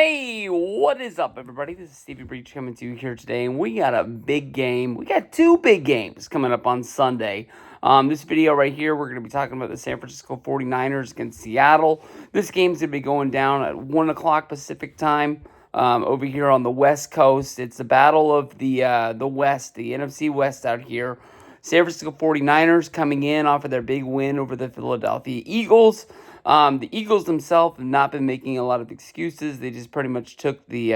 Hey, what is up, everybody? This is Stevie Breach coming to you here today, and we got a big game. We got two big games coming up on Sunday. This video right here, we're going to be talking about the San Francisco 49ers against Seattle. This game's going to be going down at 1 o'clock Pacific time over here on the West Coast. It's the battle of the West, the NFC West out here. San Francisco 49ers coming in off of their big win over the Philadelphia Eagles. The Eagles themselves have not been making a lot of excuses. They just pretty much took the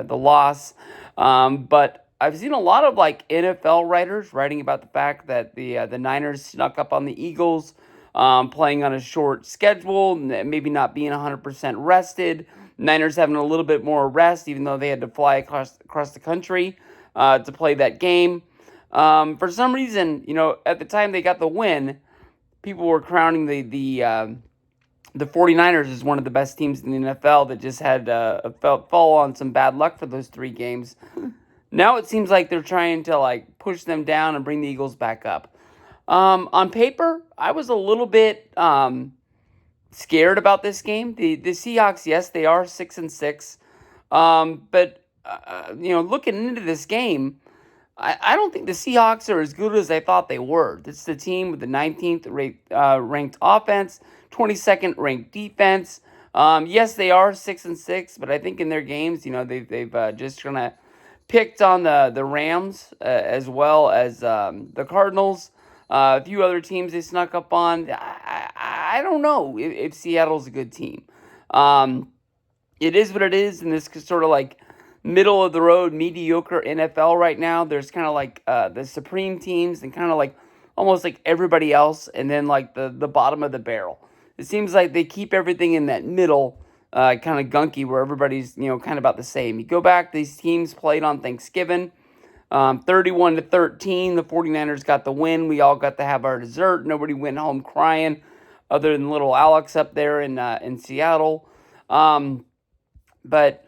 loss. But I've seen a lot of NFL writers writing about the fact that the Niners snuck up on the Eagles, playing on a short schedule, maybe not being 100% rested. Niners having a little bit more rest, even though they had to fly across the country to play that game. For some reason, at the time they got the win, people were crowning the 49ers as one of the best teams in the NFL that just had fall on some bad luck for those three games. Now it seems like they're trying to push them down and bring the Eagles back up. On paper, I was a little bit scared about this game. The Seahawks, yes, they are 6-6, but looking into this game, I don't think the Seahawks are as good as I thought they were. This is the team with the 19th ranked offense, 22nd ranked defense. Yes, they are 6-6, but I think in their games, they've just kind of picked on the Rams as well as the Cardinals. A few other teams they snuck up on. I don't know if Seattle's a good team. It is what it is in this sort of middle of the road, mediocre NFL right now. There's kind of the supreme teams and kind of almost like everybody else, and then the bottom of the barrel. It seems like they keep everything in that middle, kind of gunky, where everybody's kind of about the same. You go back, these teams played on Thanksgiving, 31-13. The 49ers got the win. We all got to have our dessert. Nobody went home crying, other than little Alex up there in Seattle. But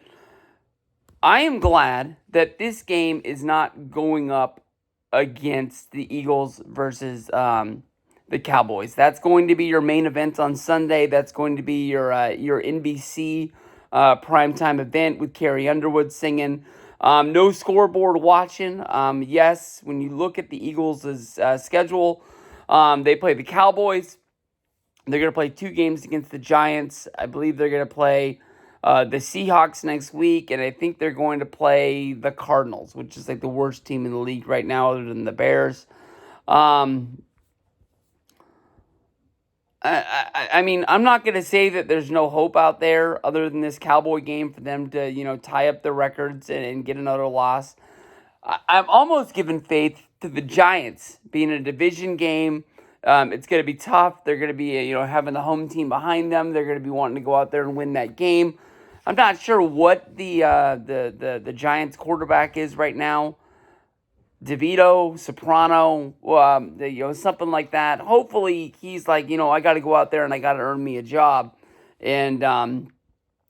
I am glad that this game is not going up against the Eagles versus the Cowboys. That's going to be your main event on Sunday. That's going to be your NBC primetime event with Carrie Underwood singing. No scoreboard watching. Yes, when you look at the Eagles' schedule, they play the Cowboys. They're going to play 2 games against the Giants. I believe they're going to play the Seahawks next week, and I think they're going to play the Cardinals, which is the worst team in the league right now other than the Bears. I mean, I'm not going to say that there's no hope out there other than this Cowboy game for them to, tie up their records and get another loss. I'm almost giving faith to the Giants being a division game. It's going to be tough. They're going to be, having the home team behind them. They're going to be wanting to go out there and win that game. I'm not sure what the Giants quarterback is right now. DeVito, Soprano, something like that. Hopefully he's I got to go out there and I got to earn me a job, and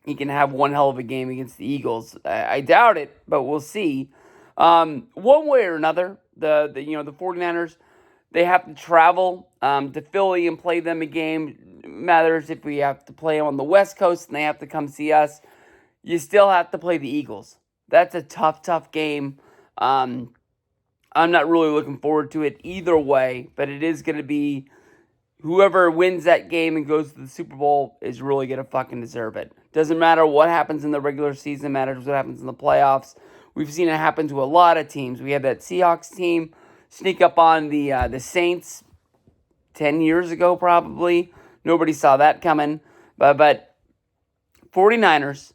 he can have one hell of a game against the Eagles. I doubt it, but we'll see. One way or another, the 49ers, they have to travel to Philly and play them a game. It matters if we have to play them on the West Coast and they have to come see us. You still have to play the Eagles. That's a tough game. I'm not really looking forward to it either way, but it is going to be whoever wins that game and goes to the Super Bowl is really going to fucking deserve it. Doesn't matter what happens in the regular season, matters what happens in the playoffs. We've seen it happen to a lot of teams. We had that Seahawks team sneak up on the Saints 10 years ago probably. Nobody saw that coming. But 49ers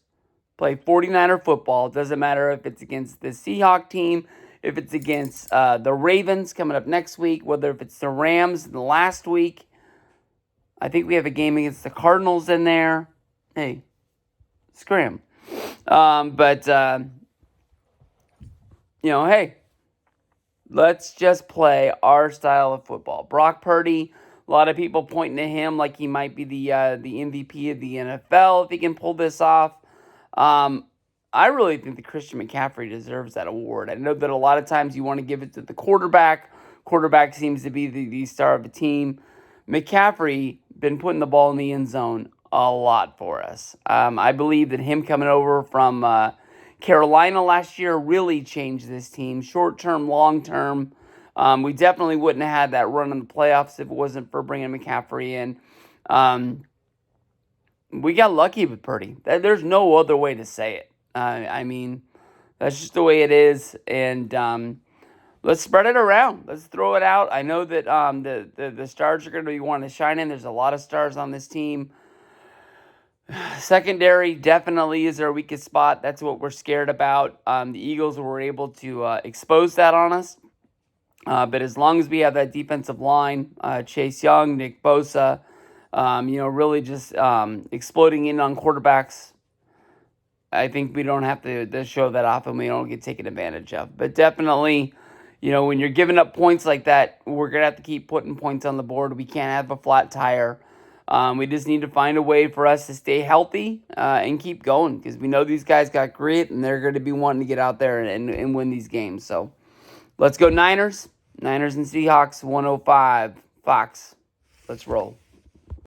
play 49er football. It doesn't matter if it's against the Seahawks team, if it's against the Ravens coming up next week, whether if it's the Rams in the last week. I think we have a game against the Cardinals in there. Hey, scram. Hey, let's just play our style of football. Brock Purdy, a lot of people pointing to him like he might be the MVP of the NFL if he can pull this off. I really think that Christian McCaffrey deserves that award. I know that a lot of times you want to give it to the quarterback. Quarterback seems to be the star of the team. McCaffrey been putting the ball in the end zone a lot for us. I believe that him coming over from Carolina last year really changed this team, short term, long term. We definitely wouldn't have had that run in the playoffs if it wasn't for bringing McCaffrey in. We got lucky with Purdy. There's no other way to say it. I mean, that's just the way it is. And let's spread it around. Let's throw it out. I know that the stars are going to be wanting to shine in. There's a lot of stars on this team. Secondary definitely is our weakest spot. That's what we're scared about. The Eagles were able to expose that on us. But as long as we have that defensive line, Chase Young, Nick Bosa, really just exploding in on quarterbacks, I think we don't have to show that off and we don't get taken advantage of. But definitely, when you're giving up points like that, we're going to have to keep putting points on the board. We can't have a flat tire. We just need to find a way for us to stay healthy and keep going because we know these guys got grit and they're going to be wanting to get out there and win these games. So let's go Niners. Niners and Seahawks, 105 Fox. Let's roll.